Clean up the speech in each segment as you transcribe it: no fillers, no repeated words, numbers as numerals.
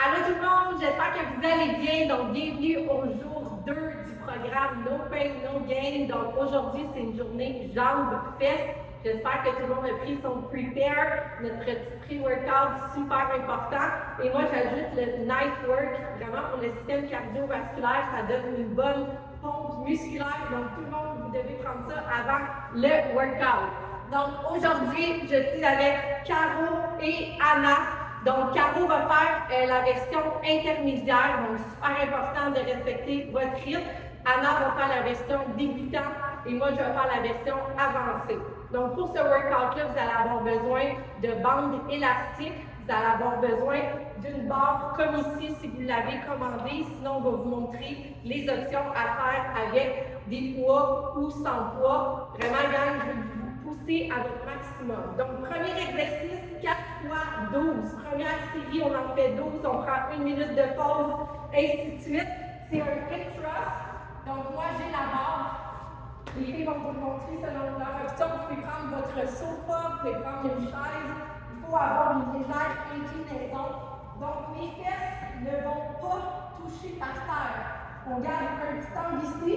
Allô tout le monde, j'espère que vous allez bien. Donc, bienvenue au jour 2 du programme No Pain, No Gain. Donc, aujourd'hui, c'est une journée jambes-fesses. J'espère que tout le monde a pris son prepare, notre petit pre-workout super important. Et moi, j'ajoute le night work, vraiment pour le système cardiovasculaire. Ça donne une bonne pompe musculaire. Donc, tout le monde, vous devez prendre ça avant le workout. Donc, aujourd'hui, je suis avec Caro et Anna. Donc, Caro va faire la version intermédiaire, donc super important de respecter votre rythme. Anna va faire la version débutant et moi, je vais faire la version avancée. Donc, pour ce workout-là, vous allez avoir besoin de bandes élastiques, vous allez avoir besoin d'une barre comme ici si vous l'avez commandée. Sinon, on va vous montrer les options à faire avec des poids ou sans poids. Vraiment, gang, je vais vous pousser à votre maximum. Donc, premier exercice, 4 fois 12. Première série, on en fait 12, on prend 1 minute de pause, ainsi de suite. C'est un hip thrust. Donc, moi, j'ai la barre. Les filles vont vous le montrer selon leur option. Vous pouvez prendre votre sofa, vous pouvez prendre une chaise. Il faut avoir une légère inclinaison. Donc, mes fesses ne vont pas toucher par terre. On garde un petit angle ici.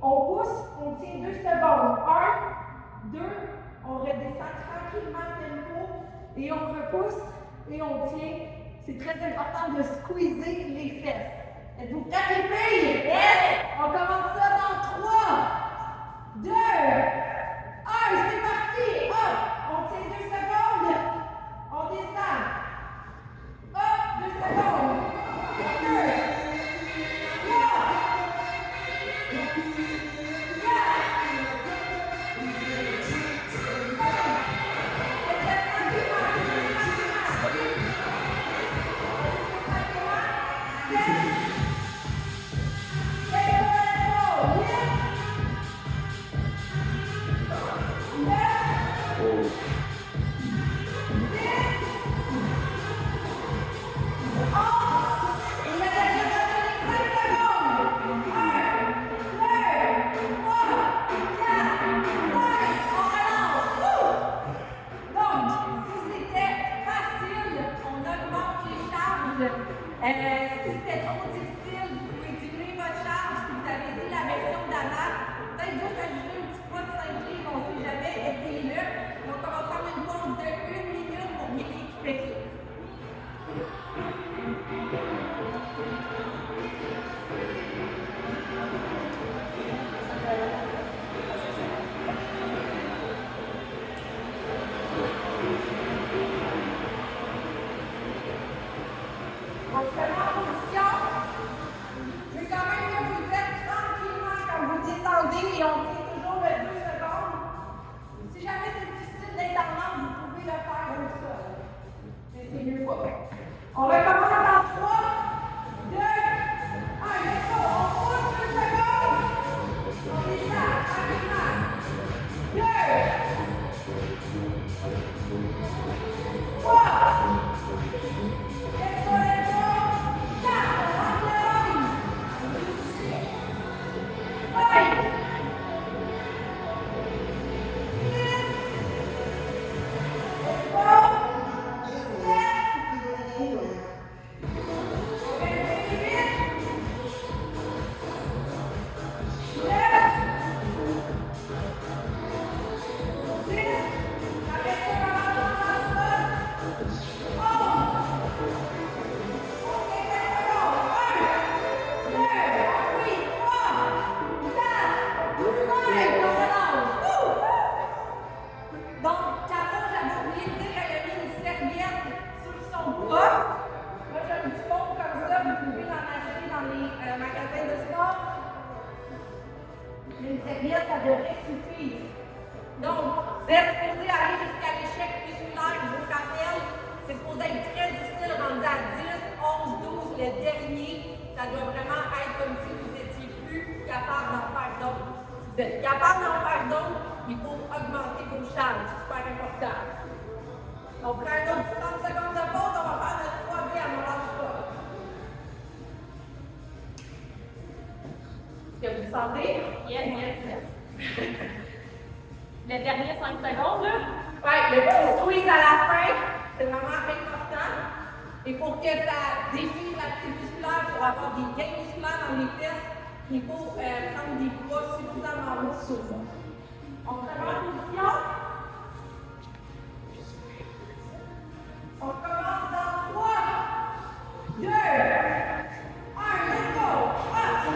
On pousse, on tient 2 secondes. 1, 2, on redescend tranquillement le tempo et on repousse et on tient. C'est très important de squeezer les fesses. Êtes-vous prêts les filles? Yes! On commence ça dans 3, 2, 1, c'est parti! Hop! On tient 2 secondes. On descend. Hop! 2 secondes. 2, 3, si c'était trop difficile, vous pouvez diminuer votre charge. Si vous avez dit la version d'Anna, peut-être juste ajouter un petit poids de 5 livres, on ne sait jamais, essayez-le. Donc, on va prendre une pause de 1 minute pour bien récupérer. On se met en position. Je veux quand même que vous le faites tranquillement quand vous descendez et on tient toujours 2 secondes. Si jamais c'est difficile d'être en langue, vous pouvez le faire au sol. C'est mieux pas. On recommence dans 3, 2, 1. Let's go. On pousse 2 secondes. On descend tranquillement. 2, 3. Une serviette, ça devrait suffire. Donc, vous êtes supposé aller jusqu'à l'échec musculaire, je vous rappelle. C'est supposé être très difficile, rendu à 10, 11, 12, le dernier. Ça doit vraiment être comme si vous étiez plus capable d'en faire d'autres. Si vous êtes capable d'en faire d'autres, il faut augmenter vos charges. C'est super important. Donc, prends un autre 30 secondes de pause, on va faire notre 3B à mon lâche pas. Est-ce que vous le sentez? Yes, yes, yes. Le dernier 5 secondes, là. Ouais, le petit squeeze à la fin, c'est vraiment important. Et pour que ça défie l'appui musculaire, pour avoir des gains musculaires dans les fesses, il faut prendre des poids suffisamment lourds sur ça. On commence en position. On commence dans 3, 2, 1, let's go! Up!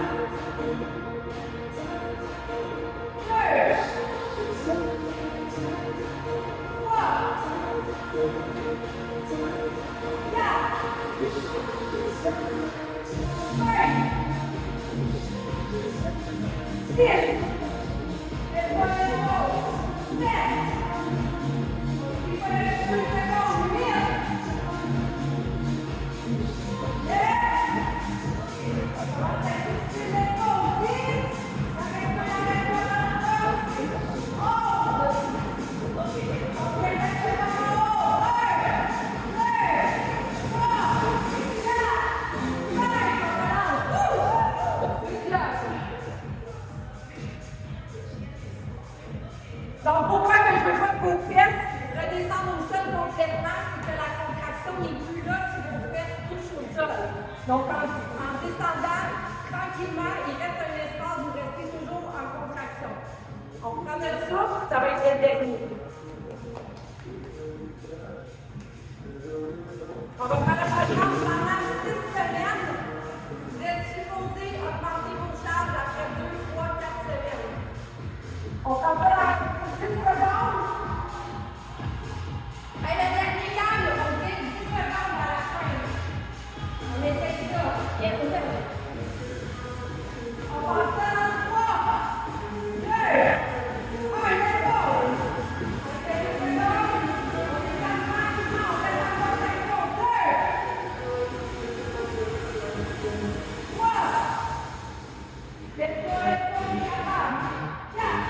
2, Donc, pourquoi que je ne veux pas que vos fesses redescendent au sol complètement, c'est que la contraction n'est plus là si vos fesses touchent au sol. Donc, en descendant tranquillement, il reste un espace, vous restez toujours en contraction. On prend notre souffle, ça va être le dernier. On va faire le programme pendant 6 semaines. Vous êtes supposé augmenter vos charges après 2, 3, 4 semaines. On s'en va là. 10 secondes. Et le dernier gang, on dit 10 secondes à la fin. On essaie ça. On va faire en 3, 2, 1, let's go. On fait 10 secondes. On descend tranquillement. On fait la contraction. 2, 3, let's go, on est capable. 4,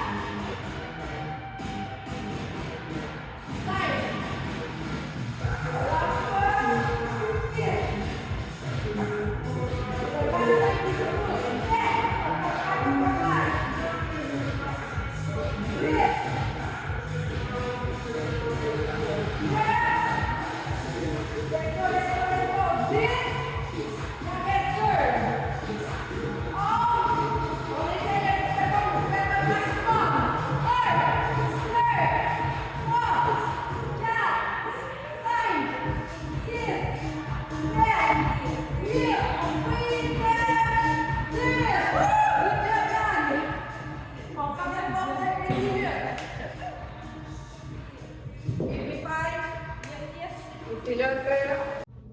c'est là que...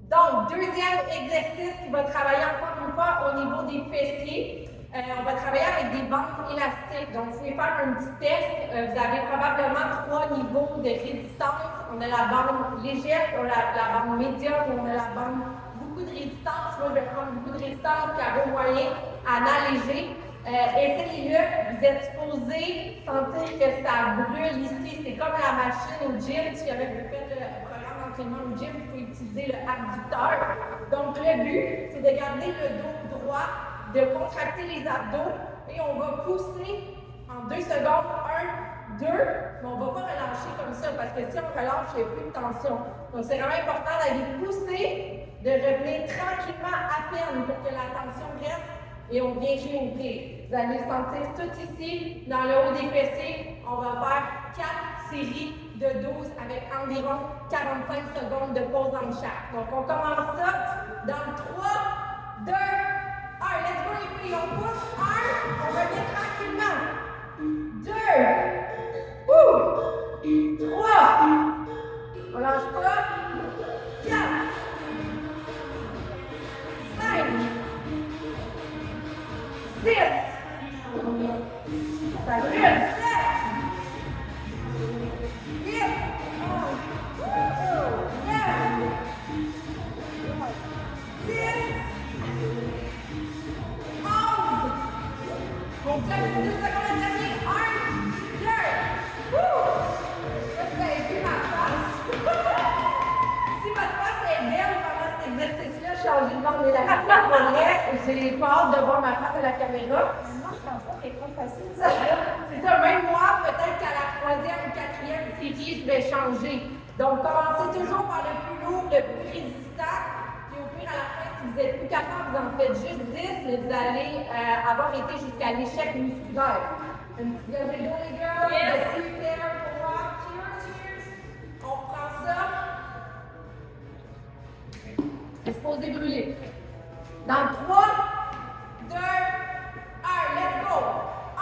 Donc, deuxième exercice qui va travailler encore une fois au niveau des fessiers. On va travailler avec des bandes élastiques. Donc, vous pouvez faire un petit test. Vous avez probablement 3 niveaux de résistance. On a la bande légère, on a la bande médium, on a la bande beaucoup de résistance. Moi, je vais prendre beaucoup de résistance, carreau moyen, en allégé. Essayez-le, vous êtes supposé sentir que ça brûle ici. C'est comme la machine au gym. Si jamais vous faites le programme d'entraînement au gym, vous pouvez utiliser le abducteur. Donc, le but, c'est de garder le dos droit, de contracter les abdos et on va pousser en 2 secondes, 1, 2, mais on ne va pas relâcher comme ça parce que si on relâche, il n'y a plus de tension. Donc c'est vraiment important d'aller pousser, de revenir tranquillement à peine pour que la tension reste et on vient réouvrir. Vous allez le sentir tout ici, dans le haut des fessiers. On va faire 4 séries de 12 avec environ 45 secondes de pause en chaque. Donc on commence ça dans 3, 2, 1, let's go les filles, on pousse, 1, on revient tranquillement, 2, 3, on lâche pas, 4, 5, 6, ça brûle, 7, 8, 9, 10, on tient les 2 secondes à dernier. 1, 2. Vous avez vu ma face. Si votre face est belle pendant cet exercice-là, changez de bande élastique. Pour vrai, j'ai pas hâte de voir ma face à la caméra. Non, je pense pas que c'est trop facile. C'est ça, même moi, peut-être qu'à la 3e ou 4e série, je vais changer. Donc, commencez toujours par le plus lourd, le plus résistant. à la fin, si vous êtes plus capable, vous en faites juste 10, mais vous allez avoir été jusqu'à l'échec musculaire. Une petite levée d'eau, les girls. Yes. Super pour moi. Cheers. On reprend ça. C'est supposé brûler. Dans 3, 2, 1, let's go. 1,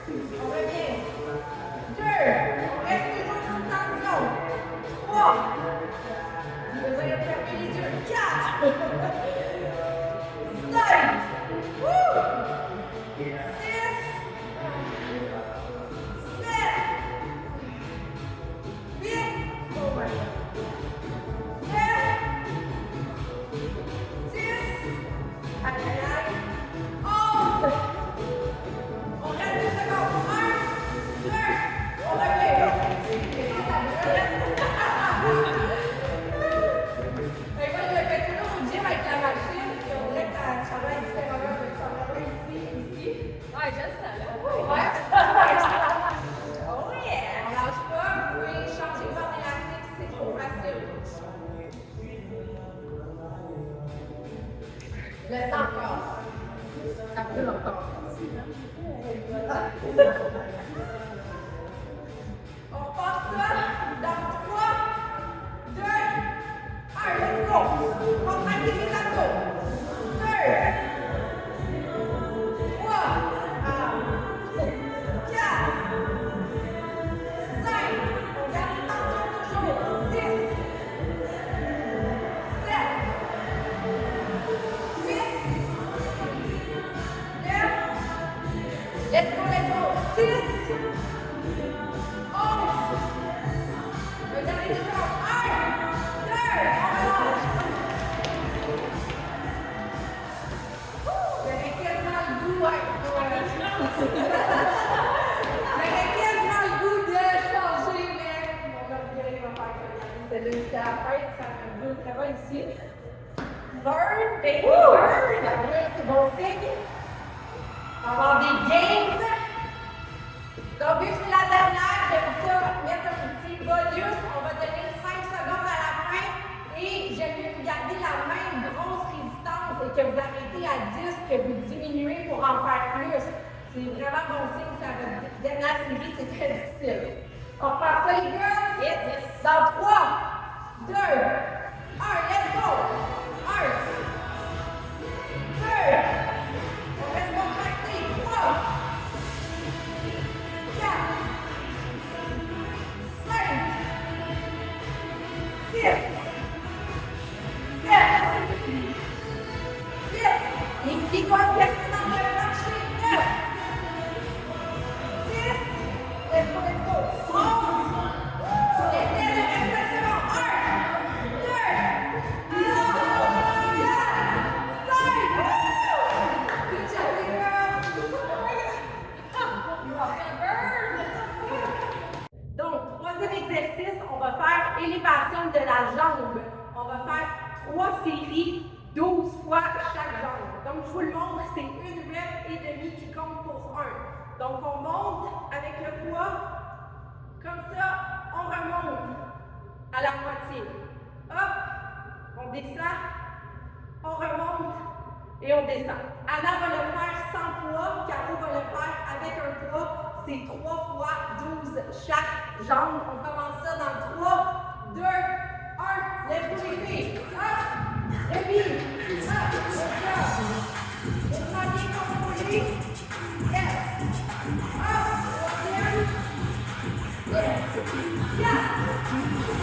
on revient. 2, on reste toujours sous tension. 3, vous allez fermer les yeux. 4, 5, 6, 7, 8, 9, 10, allez, 11. On reste 2 secondes. 1, 2, on revient. Moi, je le fais toujours au gym avec la machine, puis on dirait que ça va être différemment. Ça va ici. Ouais, juste ça, là. Ouais. Oh yeah! On lâche pas, vous pouvez changer de bord élastique si c'est trop facile. Je le sens encore. Ça brûle encore. On repart ça dans 3, 2, 1, let's go! Contractez les abdos. 2, 3, 4, 5, on garde une tension toujours. 6, 7, 8, 9, let's go, 6, 11, regardez les jambes, 1, 2, on relâche. J'avais quasiment le goût, j'avais quasiment le goût de changer, mais mon orgueil va faire que c'est jusqu'à la fin, ça me brûle très bien ici. Burn, baby, burn! Ça brûle, c'est bon signe. On va avoir des games. Donc, vu que c'est la dernière, j'aime ça mettre un petit bonus. On va donner 5 secondes à la fin. Et j'aime mieux que vous gardez la même grosse résistance et que vous arrêtez à 10, que vous diminuez pour en faire plus. C'est vraiment bon signe. Ça va dernière série, c'est très difficile. On repart ça, les gars. Yes. Dans 3, 2, 1, let's go. 1, 2, on reste contracté. 3, 4, 5, 6, 7, 8, les pieds doivent rester dans le plancher. 9, 10, let's go. 11, on essaie de rester secondes. 1, 2, 5, good job, les girls. Donc, troisième exercice, on va faire élévation de la jambe. On va faire 3 séries, 12 fois chaque jambe. Donc, je vous le montre, c'est une rep et demie qui compte pour 1. Donc, on monte avec le poids, comme ça, on remonte à la moitié. Hop, on descend, on remonte et on descend. Anna va le faire sans poids, Caro va le faire avec un poids. C'est 3 fois 12 chaque jambe. On commence ça dans 3, 2, 1. Let's go les filles. Up, remis. Up, good job. Laisse-moi bien contrôler. Yes. Up, troisième. Yes. 4. Good job.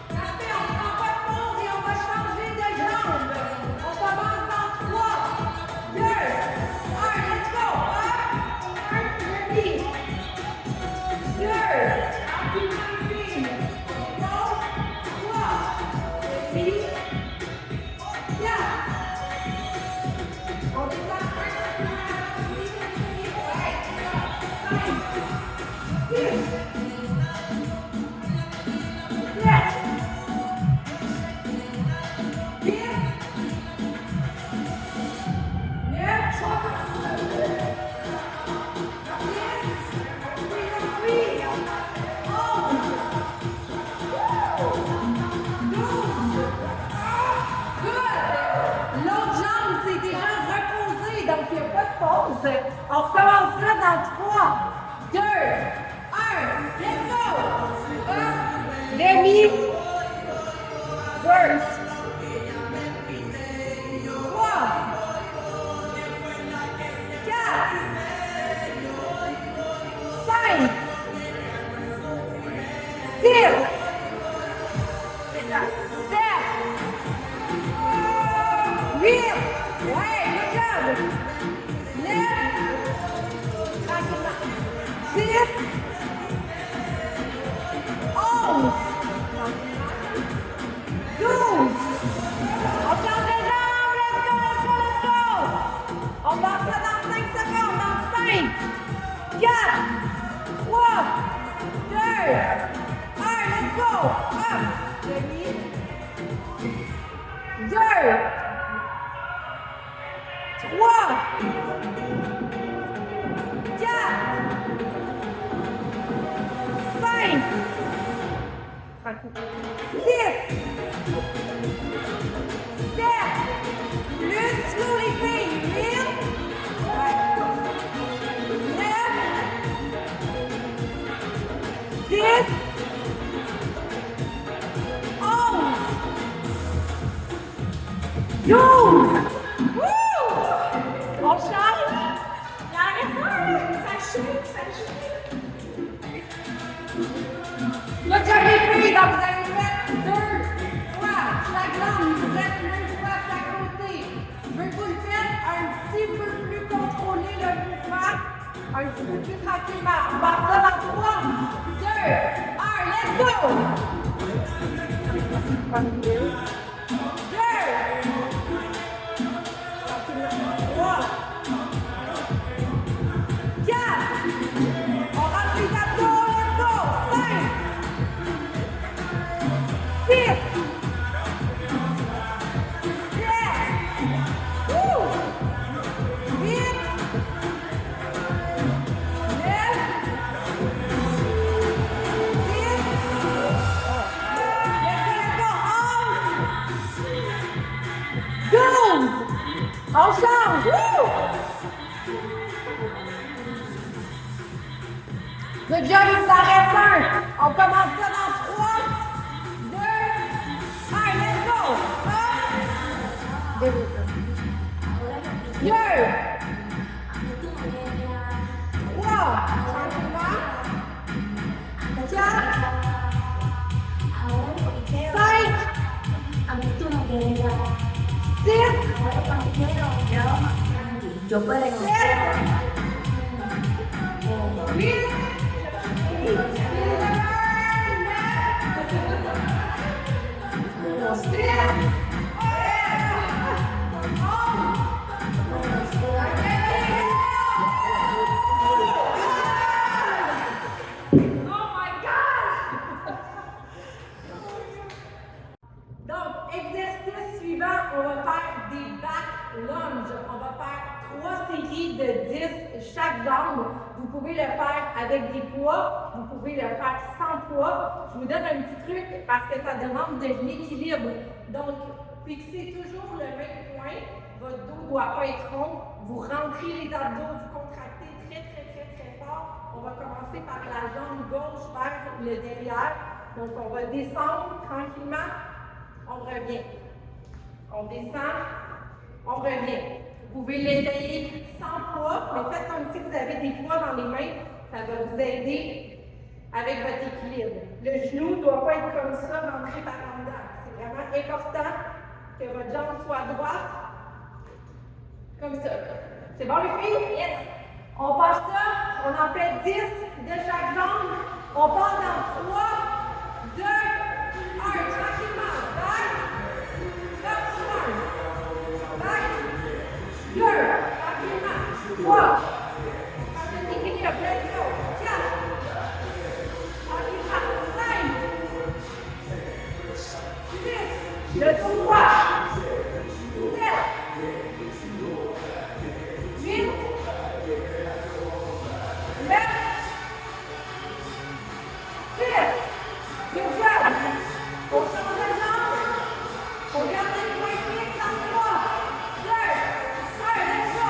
5, on prend pas de pause et on va changer de jambe. On commence dans 3, 2, 1, let's go. 1, remis. 2, rapidement, 3, remis. 4, dans 3, 2, 1, let's go! Demi, burst. 3, 4, 5, 6, 7, 8, ouais, good job. 9, tranquillement. 10, 11, 12. On change de jambe, let's go, let's go, let's go. On part ça dans 5 secondes, dans 5, 4, 3, 2, 1, let's go. Up, demi, 2, 3, 4, 5, 6, 7, plus slow les filles, 8, 9, 10, 11, 12. Wouh! On change? J'arrête ça, ça chute, ça chute. Là, tu as les filles, donc vous avez fait 2 fois chaque jambe, vous faites 2 fois chaque côté. Je veux que vous le faites un petit peu plus contrôlé le mouvement, un petit peu plus tranquillement. On part ça dans 3, 2, 1, let's go! 2, 3, 4, on rentre les abdos, let's go! 5, 6, 7, 8, 9, 10, let's go, 11, 12, on change, wouh! Good job, il vous en reste un. On commence ça dans 3, 2, 1, let's go! 1, 2, 3, tranquillement, 4, 5, 6, 7, 8, 10 chaque jambe. Vous pouvez le faire avec des poids, vous pouvez le faire sans poids. Je vous donne un petit truc parce que ça demande de l'équilibre. Donc, fixez toujours le même point. Votre dos ne doit pas être rond. Vous rentrez les abdos, vous contractez très fort. On va commencer par la jambe gauche vers le derrière. Donc, on va descendre tranquillement. On revient. On descend. On revient. Vous pouvez l'essayer sans poids, mais faites comme si vous avez des poids dans les mains. Ça va vous aider avec votre équilibre. Le genou ne doit pas être comme ça, rentré par en dedans. C'est vraiment important que votre jambe soit droite. Comme ça. C'est bon les filles? Yes! On passe ça, on en fait 10 de chaque jambe. On part dans 3, 2, 1, tranquillement. Back, up, 1. Back, 2, tranquillement. 3. Tranquillement, équilibre, let's go. 4. Tranquillement. 5. 6. Le dos droit. 7. 8. 9. 10. Good job. On change de jambe. On garde les points fixes en 3, 2, 1, let's go.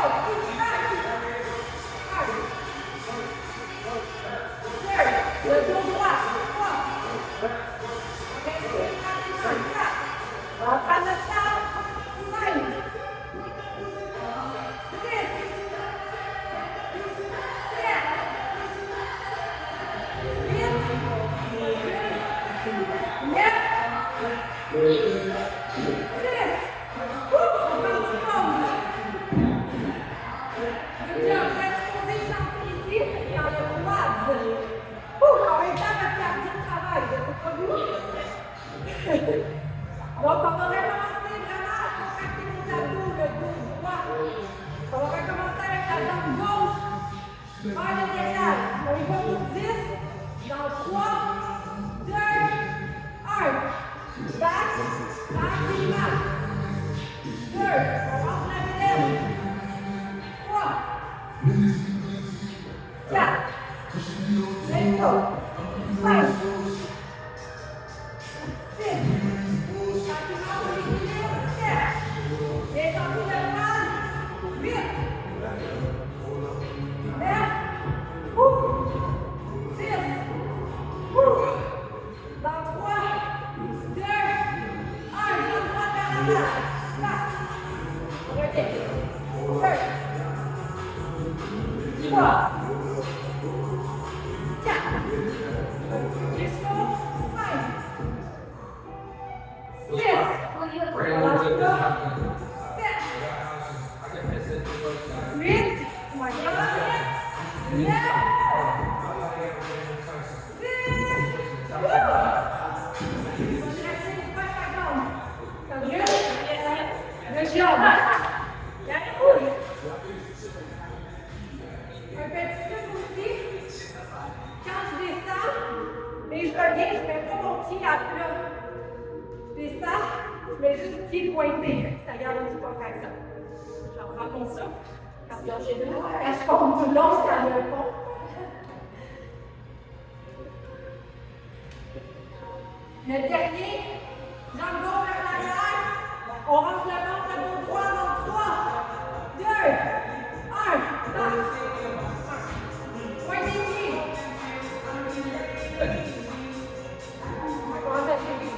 Back. 1, 2, On prend notre temps. 5, 6, 7, 8, 9, 10. On prend une petite pause. Good job. Vous êtes supposé chanter ici dans le quad. En même temps, votre cardio travaille. Je sais pas vous. Donc, on va recommencer vraiment à contracter vos abdos, le dos droit. On va recommencer avec la jambe gauche vers le derrière. On y va pour 10. Dans 3, 2, 1. Back. Tranquillement. 2. On rentre la bédaine. 3, 4. Let's go. 5. 6. Tranquillement pour l'équilibre. 7. Et sortir le bras. 8. 9. 10. Dans 3, 2, 1. Jambe droite vers l'avant. Back. Reviens. 2. 3. 4. Let's go. 5. 6. Last go. 7. 8. Oh my God. 9. 10. Good job. Un petit peu aussi. Quand je descends, et je reviens, je ne mets pas mon pied à plat. Je descends, je mets juste le pied pointé. Ça garde un petit peu comme ça. Je reprends mon souffle. Quand je pompe tout le long, ça me pompe. Le dernier, jambe gauche vers l'arrière. On rentre le ventre, le dos droit dans 3, 2, 1. Back. Point des pieds. On va commencer à suivre.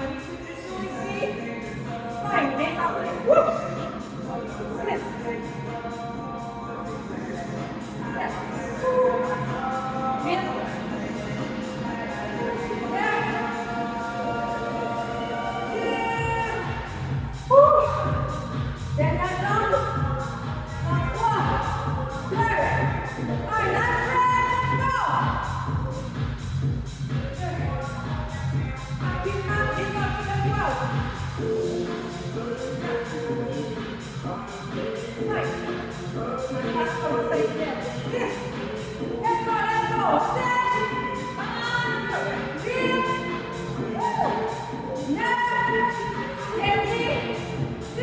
Un petit peu plus chaud ici. 5, descendez. 6. 7. 8. 9. Dernière jambe. En 3, 2, 1. Last breath. Let's go. Tranquillement, descendez le doigt. 5. On va commencer à étirer. 6. Let's go. 7. 8. 9. Dernier. 10.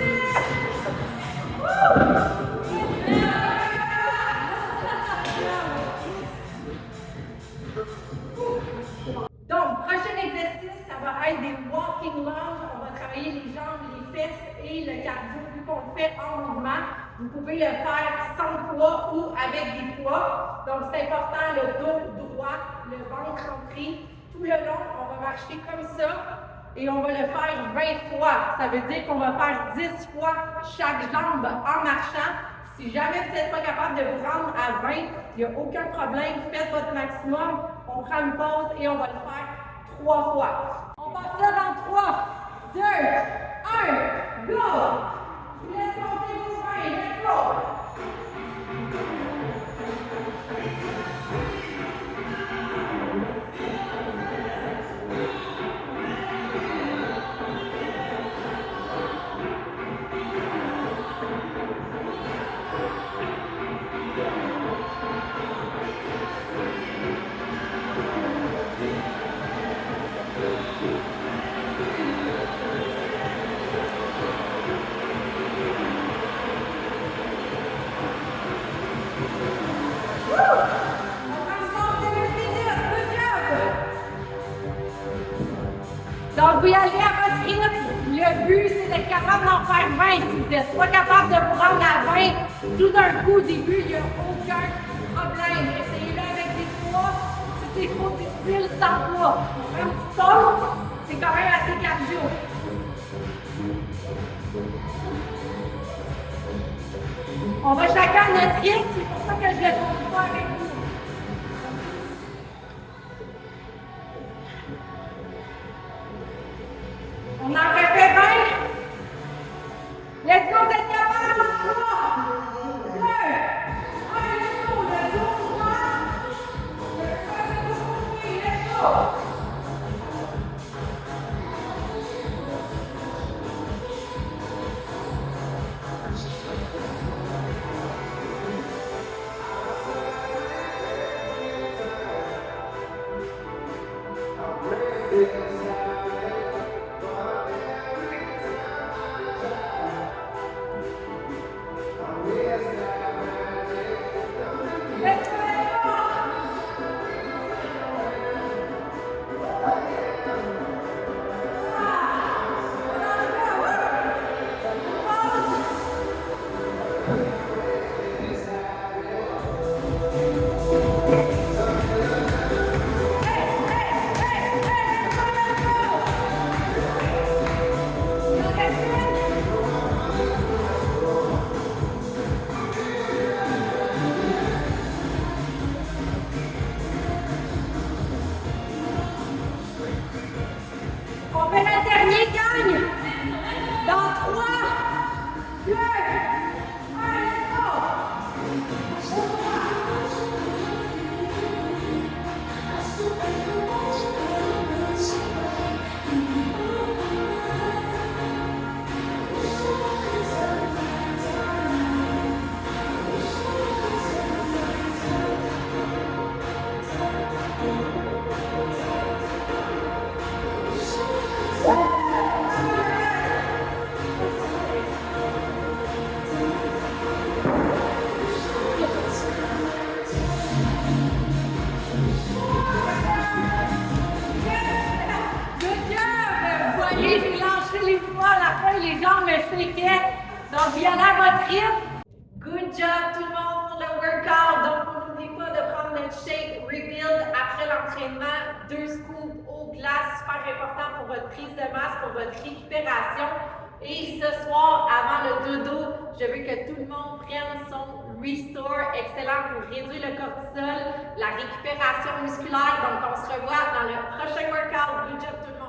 Donc, prochain exercice, ça va être des walking lunges. On va travailler les jambes, les fesses et le cardio. Vu qu'on le fait en mouvement, vous pouvez le faire sans poids ou avec des poids. Donc, c'est important, le dos droit, le ventre centré. Tout le long, on va marcher comme ça. Et on va le faire 20 fois. Ça veut dire qu'on va faire 10 fois chaque jambe en marchant. Si jamais vous n'êtes pas capable de vous rendre à 20, il n'y a aucun problème. Faites votre maximum. On prend une pause et on va le faire 3 fois. On passe ça dans 3, 2, 1, go! Je vous laisse compter vos 20. Let's go! Donc, vous y allez à votre rythme. Le but, c'est d'être capable d'en faire 20. Si vous n'êtes pas capable de vous rendre à 20, tout d'un coup, au début, il n'y a aucun problème. Essayez-le avec des poids. Si c'est trop difficile, sans poids. Un petit pause, c'est quand même assez cardio. On va chacun à notre rythme, c'est pour ça que je le compte pas avec vous. On en refait 20. Let's go, vous êtes capables. 3, 2, 1, let's go. Le dos droit. Le côté, let's go. On fait le dernier gagne. Dans 3, 2, 1, let's go. J'ai lâché les bras à la fin, les jambes me shakeaient. Donc, il y en a votre rythme. Good job tout le monde pour le workout. Donc, on n'oublie pas de prendre notre shake rebuild après l'entraînement. 2 scoops aux glaces, super important pour votre prise de masse, pour votre récupération. Et ce soir, avant le dodo, je veux que tout le monde prenne son Restore, excellent pour réduire le cortisol, la récupération musculaire. Donc, on se revoit dans le prochain workout. Good job tout le monde.